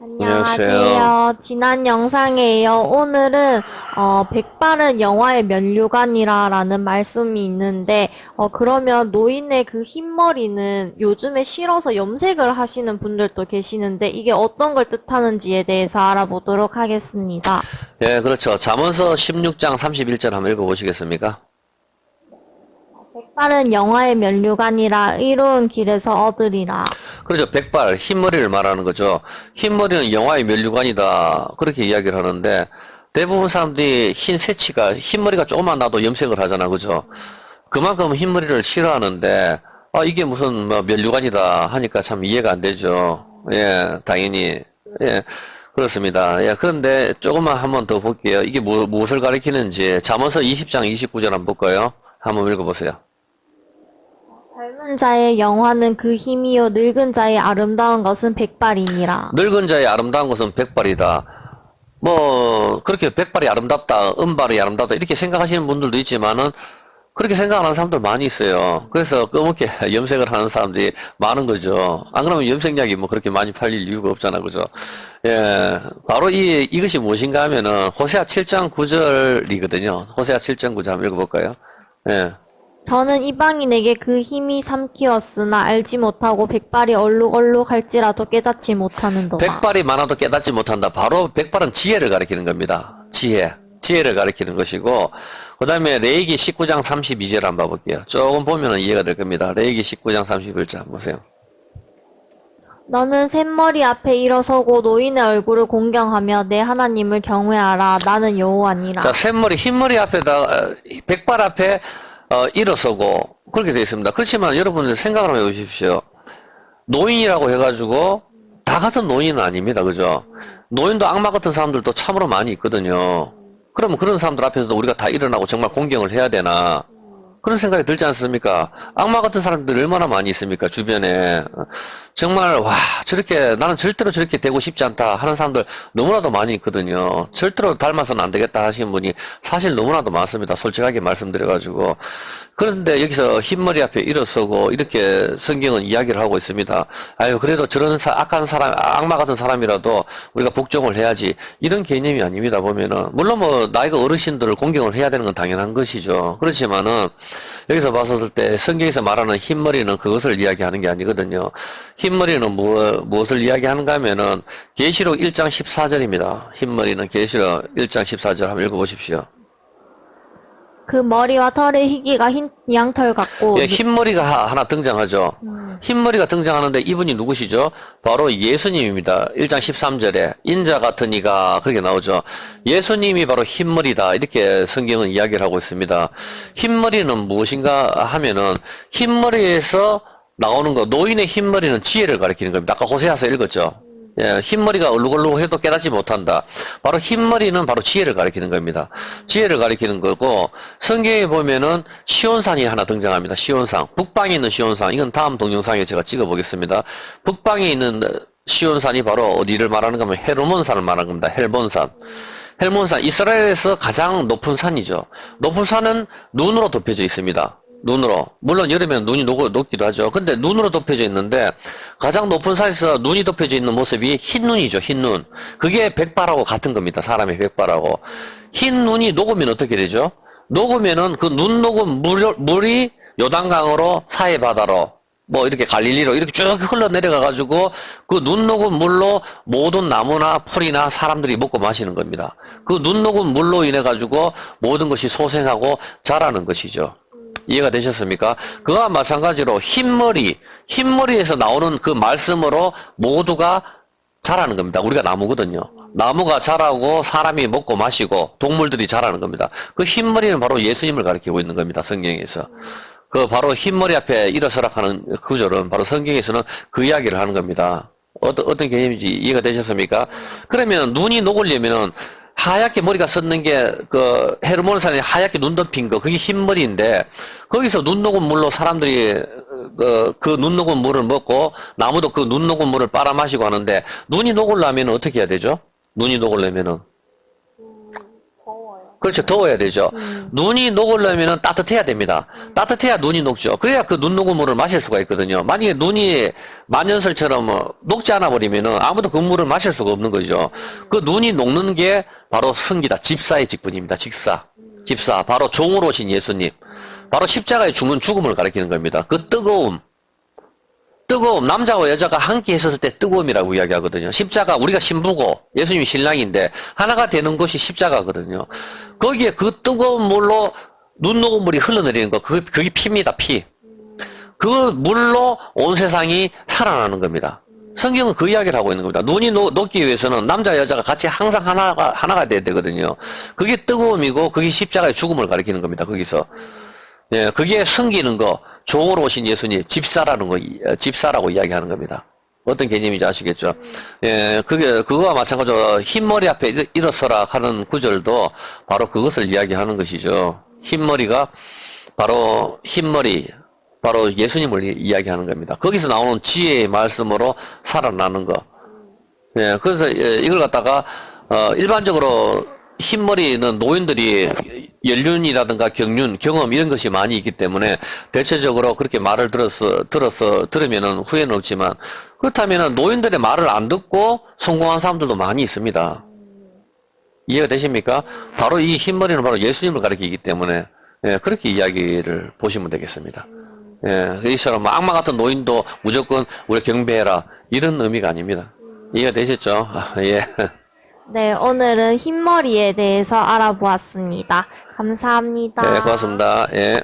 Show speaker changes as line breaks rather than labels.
안녕하세요.
안녕하세요. 지난 영상에 이어 오늘은 백발은 영화의 면류관이라라는 말씀이 있는데 그러면 노인의 그 흰머리는 요즘에 싫어서 염색을 하시는 분들도 계시는데 이게 어떤 걸 뜻하는지에 대해서 알아보도록 하겠습니다.
예, 그렇죠. 잠언서 16장 31절 한번 읽어보시겠습니까?
백발은 영화의 면류관이라 의로운 길에서 얻으리라.
그렇죠. 백발, 흰머리를 말하는 거죠. 흰머리는 영화의 면류관이다. 그렇게 이야기를 하는데, 대부분 사람들이 흰머리가 조금만 나도 염색을 하잖아. 그죠? 그만큼 흰머리를 싫어하는데, 이게 무슨 뭐 면류관이다 하니까 참 이해가 안 되죠. 예, 당연히. 예, 그렇습니다. 예, 그런데 조금만 한번 더 볼게요. 이게 무엇을 가리키는지. 잠언서 20장 29절 한번 볼까요? 한번 읽어보세요.
젊은 자의 영화는 그 힘이요 늙은 자의 아름다운 것은 백발이니라.
늙은 자의 아름다운 것은 백발이다. 뭐 그렇게 백발이 아름답다, 은발이 아름답다 이렇게 생각하시는 분들도 있지만은 그렇게 생각하는 사람들 많이 있어요. 그래서 검게 염색을 하는 사람들이 많은 거죠. 안 그러면 염색약이 뭐 그렇게 많이 팔릴 이유가 없잖아, 그죠? 예, 바로 이것이 무엇인가 하면은 호세아 7장 9절이거든요. 호세아 7장 9절 한번 읽어볼까요? 예.
저는 이방인에게 그 힘이 삼키었으나 알지 못하고 백발이 얼룩얼룩할지라도 깨닫지 못하는도다.
백발이 많아도 깨닫지 못한다. 바로 백발은 지혜를 가리키는 겁니다. 지혜를 가리키는 것이고, 그 다음에 레이기 19장 32절 한번 봐볼게요. 조금 보면 이해가 될 겁니다. 레이기 19장 31절 한번 보세요.
너는 샘머리 앞에 일어서고 노인의 얼굴을 공경하며 내 하나님을 경외하라. 나는 여호와니라.
자, 샘머리, 흰머리 앞에다, 백발 앞에 일어서고, 그렇게 되어 있습니다. 그렇지만 여러분들 생각을 한번 해보십시오. 노인이라고 해가지고, 다 같은 노인은 아닙니다. 그죠? 노인도 악마 같은 사람들도 참으로 많이 있거든요. 그러면 그런 사람들 앞에서도 우리가 다 일어나고 정말 공경을 해야 되나? 그런 생각이 들지 않습니까? 악마 같은 사람들이 얼마나 많이 있습니까? 주변에. 정말, 와, 나는 절대로 저렇게 되고 싶지 않다 하는 사람들 너무나도 많이 있거든요. 절대로 닮아서는 안 되겠다 하시는 분이 사실 너무나도 많습니다. 솔직하게 말씀드려가지고. 그런데 여기서 흰머리 앞에 일어서고 이렇게 성경은 이야기를 하고 있습니다. 아유, 그래도 저런 악한 사람, 악마 같은 사람이라도 우리가 복종을 해야지. 이런 개념이 아닙니다, 보면은. 물론 뭐, 나이가 어르신들을 공경을 해야 되는 건 당연한 것이죠. 그렇지만은, 여기서 봤을 때 성경에서 말하는 흰머리는 그것을 이야기하는 게 아니거든요. 흰머리는 무엇을 이야기하는가 하면은, 계시록 1장 14절입니다. 흰머리는 계시록 1장 14절 한번 읽어보십시오.
그 머리와 털의 희기가 흰 양털 같고
예, 흰머리가 하나 등장하죠. 흰머리가 등장하는데 이분이 누구시죠? 바로 예수님입니다. 1장 13절에 인자 같은 이가 그렇게 나오죠. 예수님이 바로 흰머리다. 이렇게 성경은 이야기를 하고 있습니다. 흰머리는 무엇인가 하면은 흰머리에서 나오는 거, 노인의 흰머리는 지혜를 가리키는 겁니다. 아까 호세아서 읽었죠. 예, 흰머리가 얼룩얼룩해도 깨닫지 못한다. 바로 흰머리는 바로 지혜를 가리키는 겁니다. 지혜를 가리키는 거고, 성경에 보면은 시온산이 하나 등장합니다. 시온산. 북방에 있는 시온산. 이건 다음 동영상에 제가 찍어보겠습니다. 북방에 있는 시온산이 바로 어디를 말하는 가 하면 헤르몬산을 말하는 겁니다. 헬몬산. 헬몬산. 이스라엘에서 가장 높은 산이죠. 높은 산은 눈으로 덮여져 있습니다. 눈으로. 물론 여름에는 눈이 녹기도 하죠. 근데 눈으로 덮여져 있는데 가장 높은 산에서 눈이 덮여져 있는 모습이 흰 눈이죠. 흰 눈. 그게 백발하고 같은 겁니다. 사람의 백발하고. 흰 눈이 녹으면 어떻게 되죠? 녹으면은 그 눈 녹은 물이 요단강으로 사해바다로 뭐 이렇게 갈릴리로 이렇게 쭉 흘러내려가 가지고 그 눈 녹은 물로 모든 나무나 풀이나 사람들이 먹고 마시는 겁니다. 그 눈 녹은 물로 인해 가지고 모든 것이 소생하고 자라는 것이죠. 이해가 되셨습니까? 그와 마찬가지로 흰머리에서 나오는 그 말씀으로 모두가 자라는 겁니다. 우리가 나무거든요. 나무가 자라고 사람이 먹고 마시고 동물들이 자라는 겁니다. 그 흰머리는 바로 예수님을 가리키고 있는 겁니다. 성경에서. 그 바로 흰머리 앞에 일어서라 하는 구절은 바로 성경에서는 그 이야기를 하는 겁니다. 어떤 개념인지 이해가 되셨습니까? 그러면 눈이 녹으려면은 하얗게 머리가 섰는 게, 헤르몬산에 하얗게 눈 덮인 거, 그게 흰머리인데, 거기서 눈 녹은 물로 사람들이, 그 눈 녹은 물을 먹고, 나무도 그 눈 녹은 물을 빨아 마시고 하는데, 눈이 녹으려면 어떻게 해야 되죠? 눈이 녹으려면은. 그렇죠. 더워야 되죠. 눈이 녹으려면 따뜻해야 됩니다. 따뜻해야 눈이 녹죠. 그래야 그 눈 녹은 물을 마실 수가 있거든요. 만약에 눈이 만연설처럼 녹지 않아 버리면은 아무도 그 물을 마실 수가 없는 거죠. 그 눈이 녹는 게 바로 승기다. 집사의 직분입니다. 집사. 바로 종으로 오신 예수님. 바로 십자가에 죽는 죽음을 가리키는 겁니다. 그 뜨거움, 남자와 여자가 함께 있었을 때 뜨거움이라고 이야기하거든요. 십자가, 우리가 신부고 예수님이 신랑인데 하나가 되는 것이 십자가거든요. 거기에 그 뜨거운 물로 눈 녹은 물이 흘러내리는 거, 그게 피입니다, 피. 그 물로 온 세상이 살아나는 겁니다. 성경은 그 이야기를 하고 있는 겁니다. 눈이 녹기 위해서는 남자 여자가 같이 항상 하나가 돼야 되거든요. 그게 뜨거움이고 그게 십자가의 죽음을 가리키는 겁니다. 거기서. 예, 그게 숨기는 거, 종으로 오신 예수님, 집사라고 이야기하는 겁니다. 어떤 개념인지 아시겠죠? 예, 그거와 마찬가지로 흰머리 앞에 일어서라 하는 구절도 바로 그것을 이야기하는 것이죠. 바로 예수님을 이야기하는 겁니다. 거기서 나오는 지혜의 말씀으로 살아나는 거. 예, 그래서 이걸 갖다가, 일반적으로 흰머리는 노인들이 연륜이라든가 경험 이런 것이 많이 있기 때문에 대체적으로 그렇게 말을 들으면은 후회는 없지만 그렇다면은 노인들의 말을 안 듣고 성공한 사람들도 많이 있습니다. 이해가 되십니까? 바로 이 흰머리는 바로 예수님을 가리키기 때문에 예, 그렇게 이야기를 보시면 되겠습니다. 예, 이처럼 악마 같은 노인도 무조건 우리 경배해라 이런 의미가 아닙니다. 이해가 되셨죠? 예.
네, 오늘은 흰머리에 대해서 알아보았습니다. 감사합니다.
네, 고맙습니다. 예.